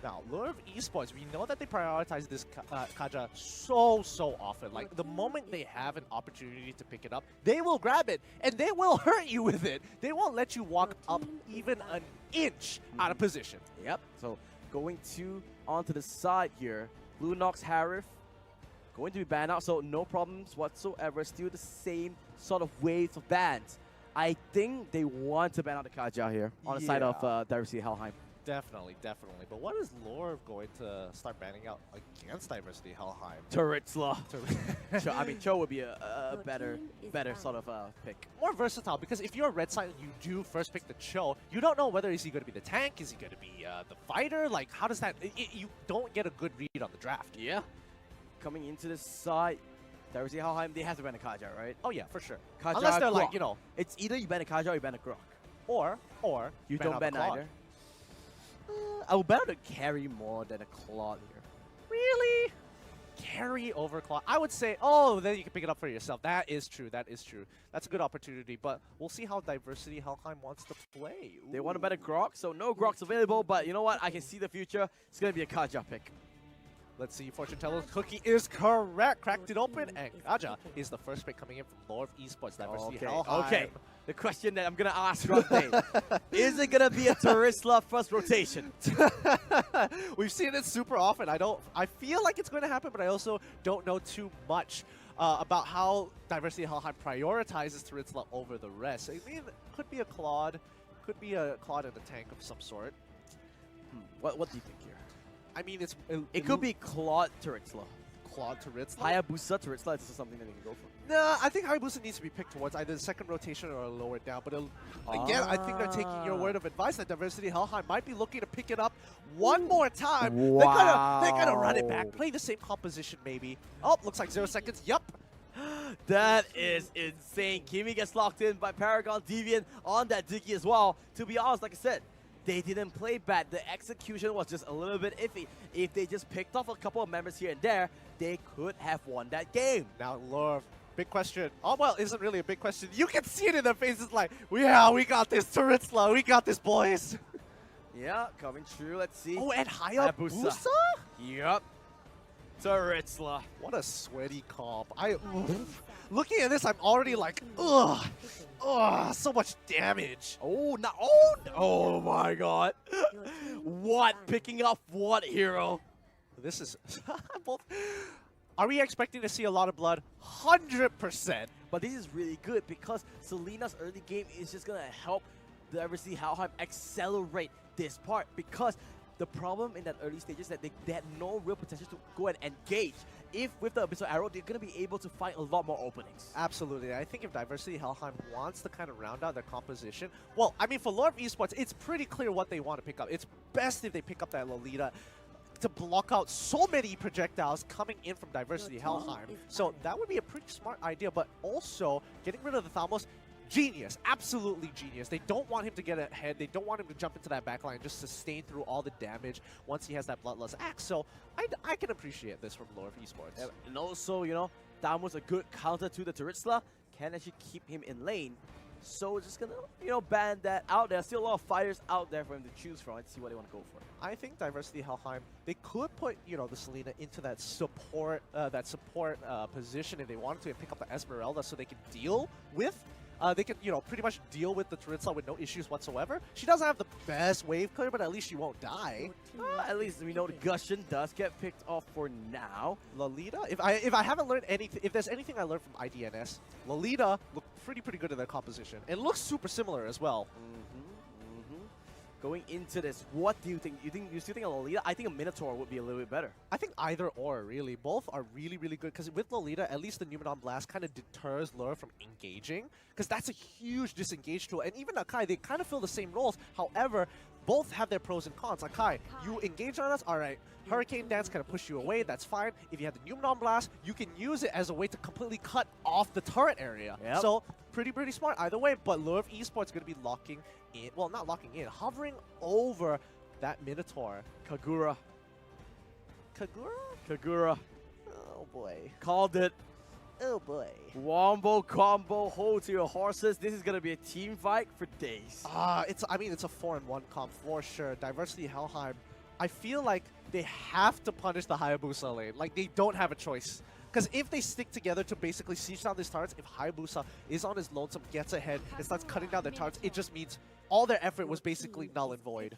Now, Louvre Esports, we know that they prioritize this Kaja so often. Like, the moment they have an opportunity to pick it up, they will grab it, and they will hurt you with it. They won't let you walk up even an inch out of position. Yep. So, going onto the side here, Blue Nox Harif going to be banned out, so no problems whatsoever. Still the same sort of waves of bans. I think they want to ban out the Kaja here on the side of Diversity Helheim. Definitely. But what is Louvre going to start banning out against Diversity Helheim? Turretzla. I mean, Cho would be a better sort of pick. More versatile, because if you're a red side and you do first pick the Cho, you don't know whether is he going to be the tank, is he going to be the fighter? Like, how does that... you don't get a good read on the draft. Yeah. Coming into this side, Diversity Helheim, they have to ban a Kaja, right? Oh yeah, for sure. Kaja, unless they're Grok. like, you know... It's either you ban a Kaja or you ban a Grok. Or you don't ban either. I would better carry more than a Claude here. Really? Carry over Claude? I would say, oh, then you can pick it up for yourself. That is true. That's a good opportunity, but we'll see how Diversity Helheim wants to play. Ooh. They want a better Grok, so no Groks available, but you know what? I can see the future. It's going to be a Kaja pick. Let's see, Fortune Teller's cookie is correct. Cracked it open, and Kaja is the first pick coming in from Louvre Esports. Diversity Helheim. Okay. The question that I'm going to ask right there, is it going to be a Turretzla first rotation? We've seen it super often. I feel like it's going to happen, but I also don't know too much about how Diversity Helheim prioritizes Turretzla over the rest. I mean, it could be a Claude. Could be a Claude in a tank of some sort. What do you think here? I mean, it could be Claude Turretzla. Claude Turretzla? Hayabusa Turretzla is something that they can go for. Nah, I think Hayabusa needs to be picked towards either the second rotation or lower down. But again, I think they're taking your word of advice that Diversity Helheim might be looking to pick it up one more time. Wow. They're gonna run it back, play the same composition maybe. Oh, looks like 0 seconds. Yup. That is insane. Kimi gets locked in by Paragon Deviant on that Dicky as well. To be honest, like I said, they didn't play bad. The execution was just a little bit iffy. If they just picked off a couple of members here and there, they could have won that game. Now, Louvre, big question. Oh, well, isn't really a big question. You can see it in their faces like, yeah, we got this, Turretzla. We got this, boys. Yeah, coming true. Let's see. Oh, and Hayabusa? Yep. Turretzla. What a sweaty comp. Looking at this, I'm already like, ugh. Ugh, so much damage. Oh my god. What? Picking up what hero? This is... Are we expecting to see a lot of blood? 100%. But this is really good because Selena's early game is just going to help the Diversity Helheim accelerate this part, because the problem in that early stage is that they had no real potential to go and engage. If with the Abyssal Arrow, they're going to be able to find a lot more openings. Absolutely. I think if Diversity Helheim wants to kind of round out their composition, well, I mean, for Louvre Esports, it's pretty clear what they want to pick up. It's best if they pick up that Lolita to block out so many projectiles coming in from Diversity Helheim. So that would be a pretty smart idea, but also getting rid of the Thamos, genius, absolutely genius. They don't want him to get ahead. They don't want him to jump into that backline and just sustain through all the damage once he has that Bloodlust Axe. So I can appreciate this from Louvre Esports. Yeah, and also, you know, Thamos a good counter to the Turretzla, can actually keep him in lane. So just gonna, you know, ban that out. There's still a lot of fighters out there for him to choose from and see what they want to go for. I think Diversity Helheim, they could put, you know, the Selena into that support position if they wanted to, and pick up the Esmeralda so they can deal with. They can, you know, pretty much deal with the Turretzla with no issues whatsoever. She doesn't have the best wave clear, but at least she won't die. At least we know the Gushin does get picked off for now. Lolita, if I haven't learned anything, if there's anything I learned from IDNS, Lolita looked pretty good in their composition. It looks super similar as well. Going into this, what do you think? You still think a Lolita? I think a Minotaur would be a little bit better. I think either or, really. Both are really good, because with Lolita, at least the Numenon Blast kind of deters Lure from engaging, because that's a huge disengage tool. And even Akai, they kind of fill the same roles. However, both have their pros and cons. Akai, you engage on us, all right. Hurricane Dance kind of push you away, that's fine. If you have the Numenon Blast, you can use it as a way to completely cut off the turret area. Yep. So, pretty smart either way, but Louvre Esports is going to be locking in, well, not locking in, hovering over that Minotaur. Kagura. Kagura? Oh boy. Called it. Oh boy. Wombo combo, hold to your horses. This is going to be a team fight for days. I mean, it's a 4-in-1 comp for sure. Diversity Helheim I feel like they have to punish the Hayabusa lane. Like, they don't have a choice. Because if they stick together to basically siege down these turrets, if Hayabusa is on his lonesome, gets ahead, and starts cutting down their turrets, it just means all their effort was basically null and void.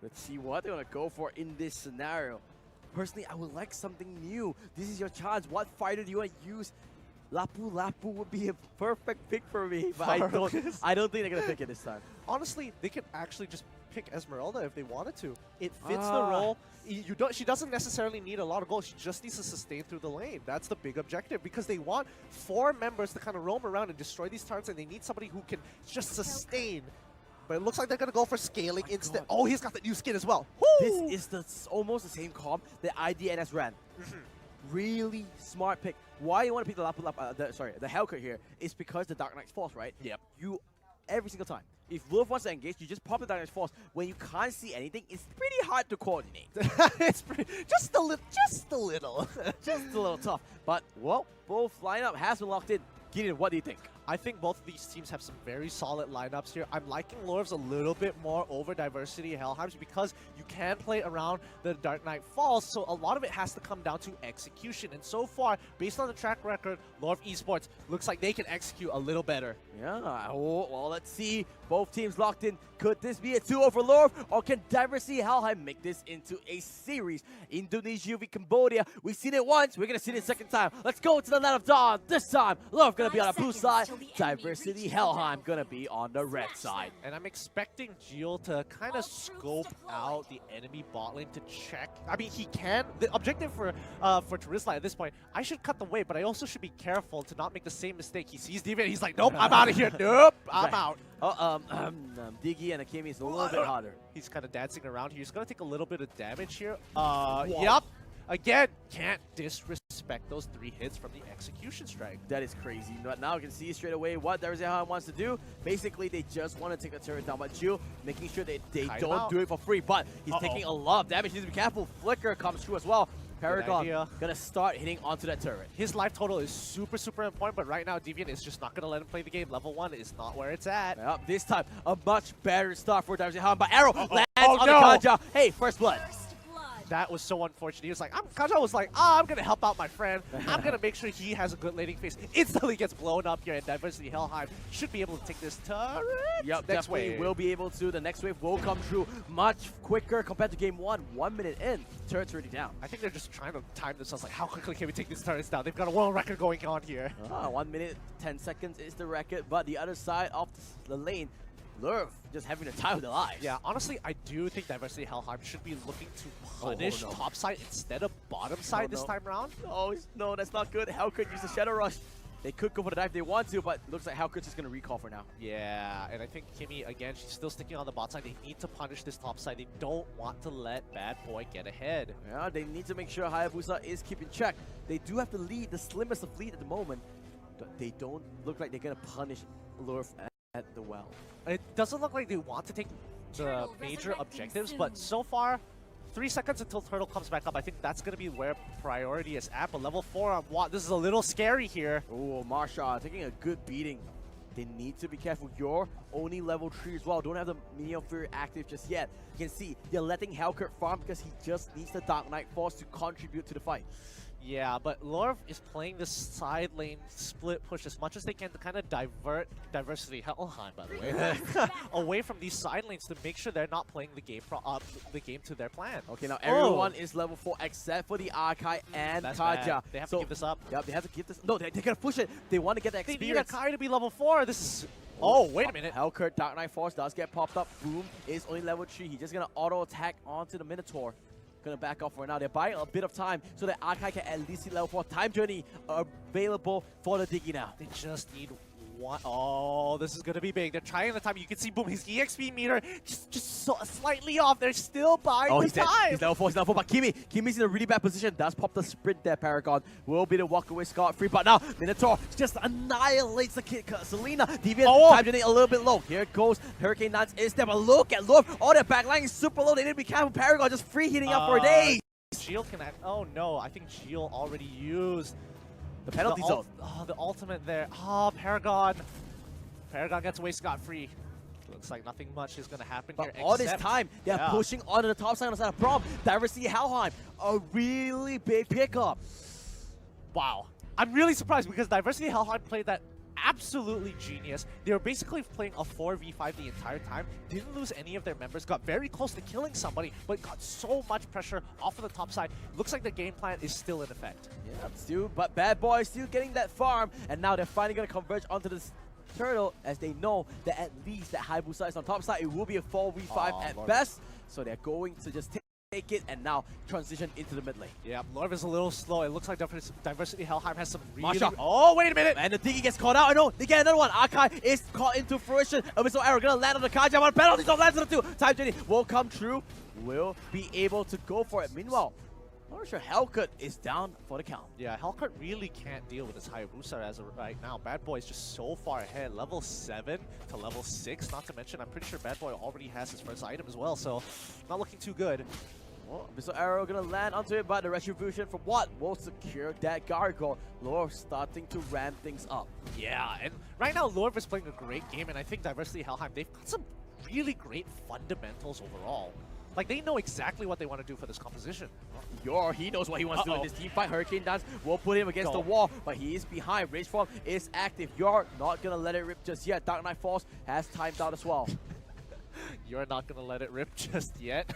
Let's see what they want to go for in this scenario. Personally, I would like something new. This is your chance. What fighter do you want to use? Lapu Lapu would be a perfect pick for me, but I don't think they're going to pick it this time. Honestly, they could actually just pick Esmeralda if they wanted to. It fits the role. She doesn't necessarily need a lot of goals. She just needs to sustain through the lane. That's the big objective, because they want 4 members to kind of roam around and destroy these turrets, and they need somebody who can just sustain. But it looks like they're going to go for scaling instead. God. Oh, he's got the new skin as well. Woo! This is almost the same comp that IDNS ran. Really smart pick. Why you want to pick the Lapu Lapu, the Hellcat here is because the Dark Knight's Force, right? Yep. Every single time. If Louvre wants to engage, you just pop the Dark Knight's Force. When you can't see anything, it's pretty hard to coordinate. It's just a little. Just a little tough. But, well, both lineup has been locked in. Gideon, what do you think? I think both of these teams have some very solid lineups here. I'm liking Louvre's a little bit more over Diversity Helheim's because you can play around the Dark Knight Falls, so a lot of it has to come down to execution. And so far, based on the track record, Louvre Esports looks like they can execute a little better. Yeah, well, let's see. Both teams locked in. Could this be a 2-0 for Louvre, or can Diversity Helheim make this into a series? Indonesia v Cambodia. We've seen it once. We're going to see it a second time. Let's go to the Land of Dawn. This time, Louvre going to be on the blue side. Diversity Helheim going to be on the red side. And I'm expecting Gio to kind of scope out the enemy bot lane to check. I mean, he can. The objective for Terizla at this point, I should cut the way, but I also should be careful to not make the same mistake. He sees Deviant, he's like, nope, I'm out of here. Nope, I'm out. Diggy and Akemi is a little bit harder. He's kind of dancing around here. He's going to take a little bit of damage here. Yep. Again, can't disrespect those 3 hits from the execution strike. That is crazy. But now you can see straight away what Diversity Helheim wants to do. Basically, they just want to take the turret down. But Gio making sure that they don't do it for free. But he's taking a lot of damage. He needs to be careful. Flicker comes through as well. Paragon gonna start hitting onto that turret. His life total is super, super important, but right now Deviant is just not gonna let him play the game. Level 1 is not where it's at. Yep, this time, a much better start for Diversity Helheim, but Arrow lands on the Kanja. Hey, first blood. That was so unfortunate. He was like, Kanja was like, I'm gonna help out my friend. I'm gonna make sure he has a good laning phase. Instantly gets blown up here, and Diversity Helheim should be able to take this turret. Yep, definitely will be able to. The next wave will come through much quicker compared to game 1. 1 minute in, turret's already down. I think they're just trying to time themselves, like, how quickly can we take these turrets down? They've got a world record going on here. 1 minute, 10 seconds is the record, but the other side of the lane, Louvre just having a time with their lives. Yeah, honestly, I do think Diversity Helheim should be looking to punish top side instead of bottom side this time around. No, that's not good. Hellcat use the Shadow Rush. They could go for the dive if they want to, but it looks like Hellcat's just going to recall for now. Yeah, and I think Kimmy, again, she's still sticking on the bot side. They need to punish this top side. They don't want to let Bad Boy get ahead. Yeah, they need to make sure Hayabusa is keeping check. They do have the lead, the slimmest of lead at the moment, but they don't look like they're going to punish Louvre at the well. It doesn't look like they want to take the major objectives, but so far, 3 seconds until Turtle comes back up. I think that's going to be where priority is at, but level 4 on Watt, this is a little scary here. Oh, Marsha taking a good beating. They need to be careful. You're only level 3 as well. Don't have the Minion Fury active just yet. You can see they're letting Hellcat farm because he just needs the Dark Knight Force to contribute to the fight. Yeah, but Louvre is playing this side lane split push as much as they can to kind of divert Diversity Helheim, by the way, away from these side lanes to make sure they're not playing the game to their plan. Okay, now everyone is level 4 except for the Arkai and Kaja. They have to give this up. Yeah, they have to give this. No, they're gonna push it. They want to get the experience. They need Arkai to be level 4. This is. Oh, wait a minute. Hellcat Dark Knight Force does get popped up. Boom is only level 3. He's just gonna auto attack onto the Minotaur. Gonna back off for now. They're buying a bit of time so that Arkai can at least see level 4. Time Journey available for the Diggy now. They just need one. Oh, this is gonna be big. They're trying the time. You can see, boom, his EXP meter just so slightly off. They're still buying the time. He's level 4, he's level 4. But Kimmy's in a really bad position. Does pop the sprint there, Paragon. Will be the walk away scot-free. But now, Minotaur just annihilates the kid. Selena, Deviant, Time Journey a little bit low. Here it goes. Hurricane Nuts is there. But look at Louvre. Oh, their backline is super low. They need to be careful. Paragon just free hitting up for days. Shield can act. Oh, no. I think Shield already used the penalty zone. Oh, the ultimate there. Oh, Paragon. Paragon gets away scot-free. Looks like nothing much is going to happen But here. all this time, they're pushing onto the top side on the side of Prom. Diversity Helheim, a really big pickup. Wow. I'm really surprised because Diversity Helheim played that absolutely genius. They were basically playing a 4v5 the entire time, didn't lose any of their members, got very close to killing somebody, but got so much pressure off of the top side. Looks like the game plan is still in effect. Yeah, but Bad Boy still getting that farm, and now they're finally going to converge onto this turtle as they know that at least that Hayabusa is on top side. It will be a 4v5 at best, so they're going to just take it and now transition into the mid lane. Yeah, Louvre is a little slow. It looks like Diversity Helheim has some really... Masha. Oh, wait a minute! And the Diggy gets caught out. I know, they get another one. Akai is caught into fruition. Abyssal Arrow gonna land on the Kaja. One penalty, don't land on the two. Time journey will come true. Will be able to go for it. Meanwhile, not sure Hellcut is down for the count. Yeah, Hellcut really can't deal with this Hayabusa as of right now. Bad Boy is just so far ahead. Level 7 to level 6. Not to mention, I'm pretty sure Bad Boy already has his first item as well, so not looking too good. Well, Abyssal Arrow gonna land onto it, but the Retribution from what will secure that Gargoyle. Louvre starting to ramp things up. Yeah, and right now Louvre is playing a great game, and I think Diversity Helheim, they've got some really great fundamentals overall. Like, they know exactly what they want to do for this composition. He knows what he wants to do in this team fight. Hurricane Dance will put him against the wall, but he is behind. Rage Form is active. You're not going to let it rip just yet. Dark Knight Force has timed out as well. You're not going to let it rip just yet?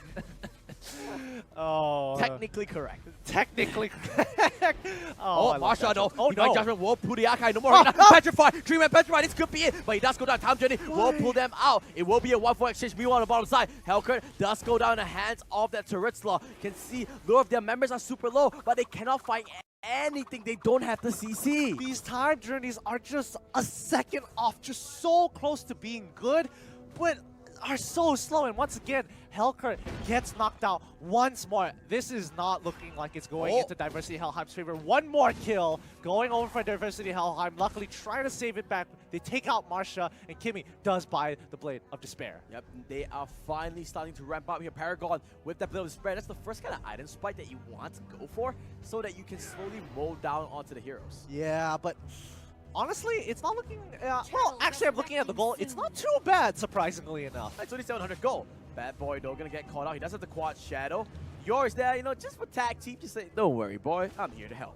Oh. Technically correct. Technically correct. Oh, Masha though. Oh, no. Judgment will pull the Akai no more. Petrify. 3-man Petrify. This could be it. But he does go down. Time Journey will pull them out. It will be a 1-4 exchange. Meanwhile on the bottom side, Hellcat does go down in the hands of that turret slaw. Can see Lure of their members are super low, but they cannot fight anything. They don't have the CC. These time journeys are just a second off. Just so close to being good, but are so slow. And once again, Hellcat gets knocked out once more. This is not looking like it's going into Diversity Helheim's favor. One more kill going over for Diversity Helheim. Luckily, trying to save it back. They take out Marsha, and Kimmy does buy the Blade of Despair. Yep, they are finally starting to ramp up here. Paragon with that Blade of Despair. That's the first kind of item spike that you want to go for so that you can slowly roll down onto the heroes. Yeah, but honestly, it's not looking... well, actually, I'm looking at the goal. It's not too bad, surprisingly enough. That's 2700 goal. Bad Boy, though, gonna get caught out. He does have the quad shadow. Yours there, you know, just for tag team, just say, don't worry, boy. I'm here to help.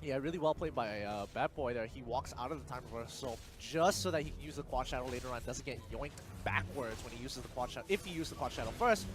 Yeah, really well played by Bad Boy there. He walks out of the time reversal just so that he can use the quad shadow later on. Doesn't get yoinked backwards when he uses the quad shadow. If he uses the quad shadow first.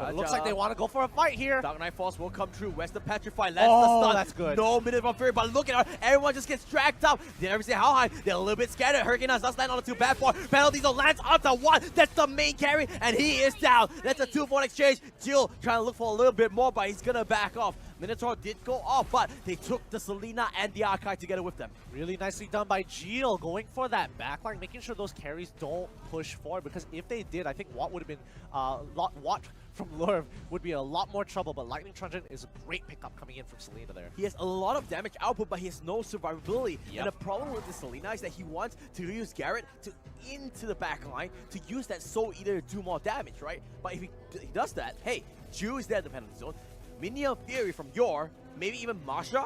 It looks like they want to go for a fight here. Dark Knight Force will come true. West the Petrify. Lands the stun. That's good. No minute of fury, but look at her. Everyone just gets dragged up. They never say how high. They're a little bit scared. Hurricane does land on the two. Bad Boy. Penalties on lands onto one. That's the main carry, and he is down. That's a 2-4 exchange. Jill trying to look for a little bit more, but he's gonna back off. Minotaur did go off, but they took the Selena and the Archive together with them. Really nicely done by Geo, going for that backline, making sure those carries don't push forward, because if they did, I think Watt would have been, Watt from Louvre would be a lot more trouble, but Lightning Truncheon is a great pickup coming in from Selena there. He has a lot of damage output, but he has no survivability. And the problem with the Selena is that he wants to use Garrett to into the backline to use that Soul Eater to do more damage, right? But if he does that, hey, Jew is there in the penalty zone. Minion Fury from Yor, maybe even Masha,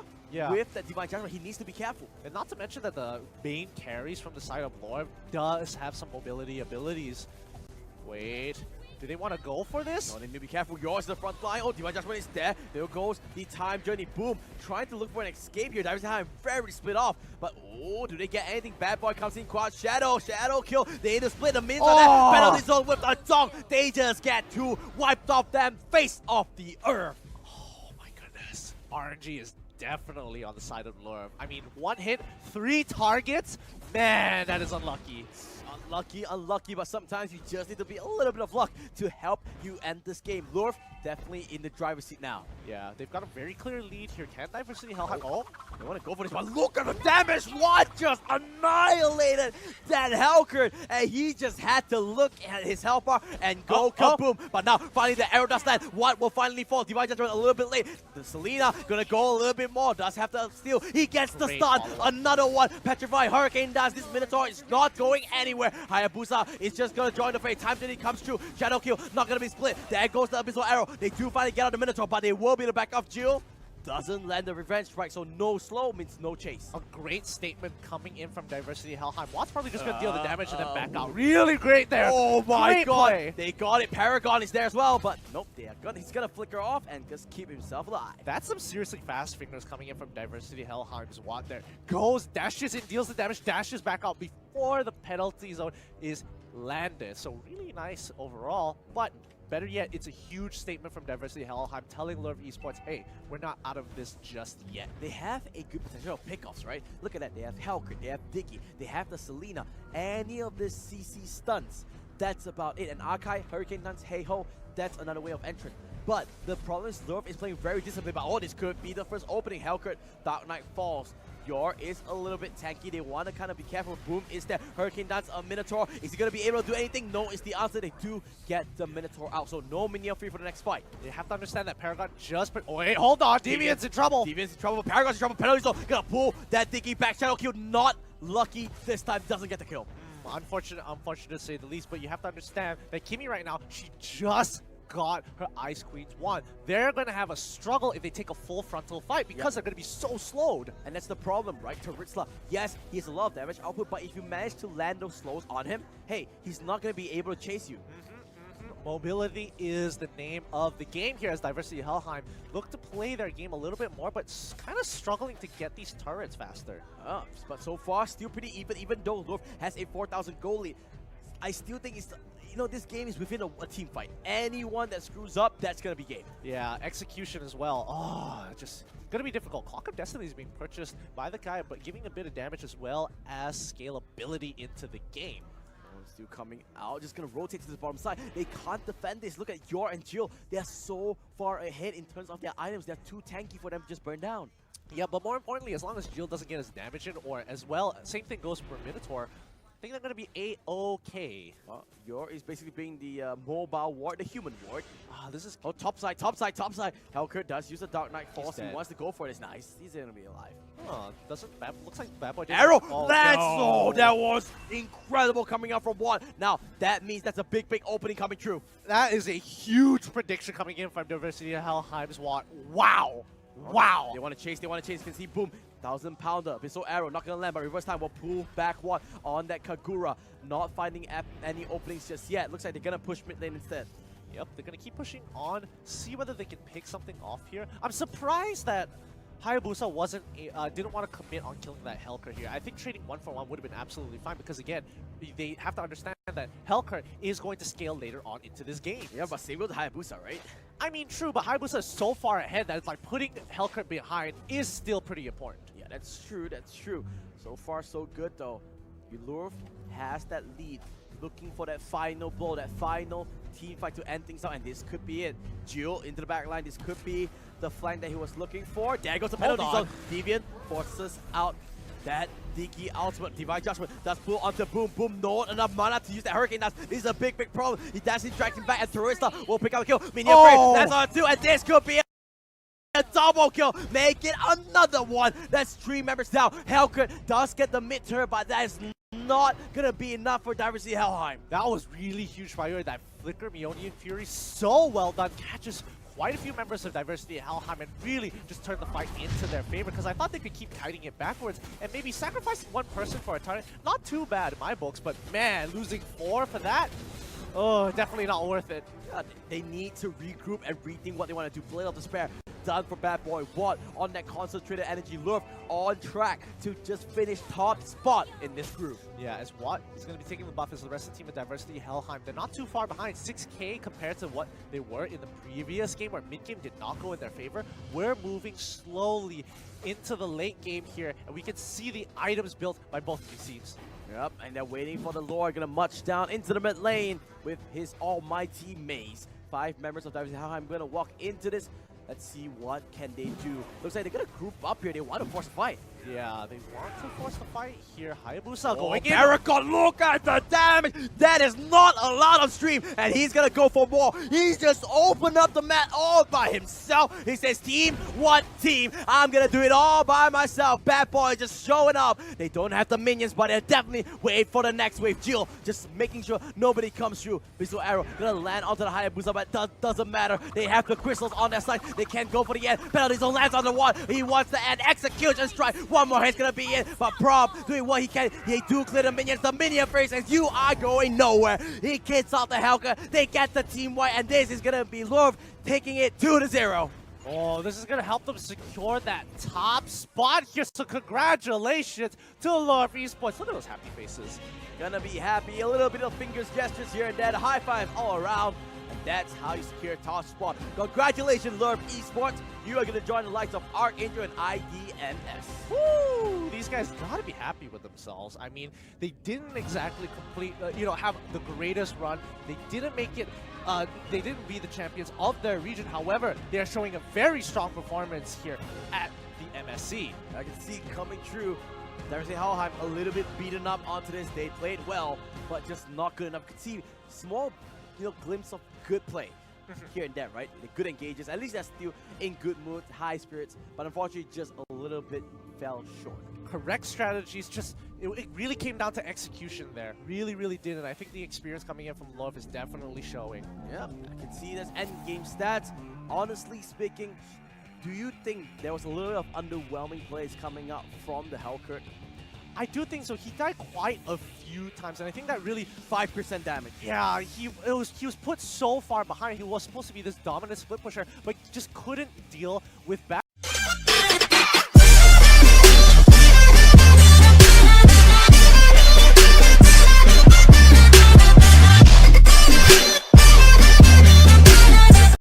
with that Divine Judgment, he needs to be careful. And not to mention that the main carries from the side of Louvre does have some mobility abilities. Wait, do they want to go for this? No, they need to be careful. Yor is the front line. Oh, Divine Judgment is there. There goes the Time Journey. Boom. Trying to look for an escape here. Diversity Helheim very split off. But, oh, do they get anything? Bad Boy comes in. Quad Shadow. Shadow kill. They need to split the mins on that. Penalty zone with a dog. They just get two wiped off them. Face off the earth. RNG is definitely on the side of Louvre. I mean, 1 hit, 3 targets. Man, that is unlucky. Unlucky, but sometimes you just need to be a little bit of luck to help you end this game. Louvre definitely in the driver's seat now. Yeah, they've got a very clear lead here. Can Diversity Helheim? Oh, they want to go for this, but look at the damage! What just annihilated that Hellcat, and he just had to look at his health bar and go kaboom. But now, finally, the arrow does land. What will finally fall? Divine Judgment a little bit late. The Selena gonna go a little bit more. Does have to steal. He gets the stun. Another one. Petrify. Hurricane does. This Minotaur is not going anywhere. Hayabusa is just gonna join the fray. Time Journey comes true. Shadow kill not gonna be split. There goes the Abyssal Arrow. They do finally get out the Minotaur, but they will be the back off Jill. doesn't land the revenge strike, so no slow means no chase. A great statement coming in from Diversity Helheim. Watt's probably just going to deal the damage and then back out. Really great there. Oh my Great god, play. they got it. Paragon is there as well, but nope, he's gonna flicker off and just keep himself alive. That's some seriously fast fingers coming in from Diversity Helheim's Watt there. Goes, dashes in, deals the damage, dashes back out before the penalty zone is landed. So really nice overall, but better yet, it's a huge statement from Diversity Helheim telling Louvre Esports, hey, we're not out of this just yet. They have a good potential of pickoffs, right? Look at that. They have Helkert, they have Dicky, they have the Selena. Any of this CC stunts, that's about it. And Arkai, Hurricane Dance, hey ho, that's another way of entrance. But the problem is Louvre is playing very disciplined, but this could be the first opening. Helkert, Dark Knight falls. Yor is a little bit tanky. They want to kind of be careful. Boom is there. Hurricane Dance, a Minotaur. Is he going to be able to do anything? No, is the answer. They do get the Minotaur out. So no minion free for the next fight. You have to understand that Paragon just put... Oh, wait, hold on. Deviant's in trouble. Deviant's in trouble. Paragon's in trouble. Penalty zone. Gonna pull that Dicky back. Shadow kill. Not lucky this time. Doesn't get the kill. Unfortunate to say the least, but you have to understand that Kimi right now, she just got her Ice Queens won. They're going to have a struggle if they take a full frontal fight because they're going to be so slowed. And that's the problem, right? Taritzla, yes, he has a lot of damage output, but if you manage to land those slows on him, hey, he's not going to be able to chase you. Mobility is the name of the game here as Diversity Helheim look to play their game a little bit more, but kind of struggling to get these turrets faster. But so far, still pretty even though Louvre has a 4,000 goal lead. I still think it's... You know, this game is within a team fight. Anyone that screws up, that's going to be game. Yeah, execution as well. Oh, just going to be difficult. Clock of Destiny is being purchased by the guy, but giving a bit of damage as well as scalability into the game. Still coming out, just going to rotate to the bottom side. They can't defend this. Look at Yor and Jill. They are so far ahead in terms of their items. They're too tanky for them to just burn down. Yeah, but more importantly, as long as Jill doesn't get his damage in, or as well, same thing goes for Minotaur, I think they're going to be A-okay. Yor is basically being the mobile ward, the human ward. This is... Oh, top side. Helkert does use the Dark Knight Force. He wants to go for it. It's nice. He's going to be alive. Looks like Bad Boy... Arrow! Oh, That was incredible coming out from Watt. Now, that means that's a big opening coming true. That is a huge prediction coming in from Diversity Helheim's Watt. Wow! Wow! They want to chase. You can see, boom. 1,000-pounder. Abyssal Arrow, not going to land, but reverse time will pull back Watt on that Kagura. Not finding any openings just yet. Looks like they're going to push mid lane instead. Yep, they're going to keep pushing on, see whether they can pick something off here. I'm surprised that Hayabusa didn't want to commit on killing that Helkert here. I think trading 1-for-1 would have been absolutely fine because, again, they have to understand that Helkert is going to scale later on into this game. Yeah, but same with Hayabusa, right? I mean, true, but Hayabusa is so far ahead that it's like putting Helkert behind is still pretty important. Yeah, that's true. So far, so good, though. Louvre has that lead, looking for that final blow, that final team fight to end things out, and this could be it. Jill into the back line. This could be the flank that he was looking for. There goes the penalty zone. Deviant forces out that Dicky ultimate. Divine Judgment does pull onto Boom. Boom, not enough mana to use that Hurricane Dance. This is a big problem. He dashes, drags him back, and Terrorista will pick up a kill. Minion frame, that's on 2, and this could be a double kill. Make it another one. That's 3 members down. Helkert does get the mid turret, but that is not gonna be enough for Diversity Helheim. That was really huge fire. That Flicker, Meonian Fury, so well done. Catches quite a few members of Diversity Helheim and really just turned the fight into their favor because I thought they could keep kiting it backwards and maybe sacrificing one person for a target. Not too bad in my books, but man, losing 4 for that? Oh, definitely not worth it. They need to regroup and rethink what they want to do. Blade of Despair done for Bad Boy Watt on that concentrated energy. Louvre on track to just finish top spot in this group. Yeah, as Watt is going to be taking the buff as the rest of the team of Diversity Helheim. They're not too far behind, 6K compared to what they were in the previous game where mid-game did not go in their favor. We're moving slowly into the late game here, and we can see the items built by both of these teams. Yep, and they're waiting for the Lord, gonna march down into the mid lane with his almighty maze. 5 members of Diversity Helheim gonna walk into this. Let's see what can they do. Looks like they're gonna group up here. They want to force a fight. Yeah, they want to force the fight here. Hayabusa going in. Paragon, look at the damage! That is not a lot on stream, and he's gonna go for more. He's just opened up the map all by himself. He says, team, what team? I'm gonna do it all by myself. Bad boy just showing up. They don't have the minions, but they're definitely wait for the next wave. Jill just making sure nobody comes through. Visual arrow gonna land onto the Hayabusa, but that doesn't matter. They have the crystals on their side. They can't go for the end. Penalty zone lands on the wall. He wants the end. Execution strike. One more hit's gonna be in, but Prob doing what he can. They do clear the minions. The minion phase says, you are going nowhere. He kicks out the Helka. They get the team white, and this is gonna be Louvre taking it 2-0. Oh, this is going to help them secure that top spot here. So congratulations to Louvre Esports. Look at those happy faces. Gonna be happy. A little bit of fingers gestures here and there. High five all around. And that's how you secure top spot. Congratulations, Louvre Esports. You are gonna join the likes of Archangel and IDMS. Woo! These guys got to be happy with themselves. I mean, they didn't exactly complete, have the greatest run. They didn't make it. They didn't be the champions of their region. However, they are showing a very strong performance here at the MSC. I can see it coming true. There's a Helheim a little bit beaten up onto this. They played well, but just not good enough. You can see small, glimpse of good play here and there, right? The good engages. At least they're still in good mood, high spirits, but unfortunately just a little bit fell short. Correct strategies, just it really came down to execution there. Really, really did, and I think the experience coming in from Louvre is definitely showing. Yeah, I can see this end game stats. Honestly speaking, do you think there was a little bit of underwhelming plays coming up from the Hellkurt? I do think so. He died quite a few times, and I think that really 5% damage. Yeah, he was put so far behind. He was supposed to be this dominant split pusher, but just couldn't deal with bad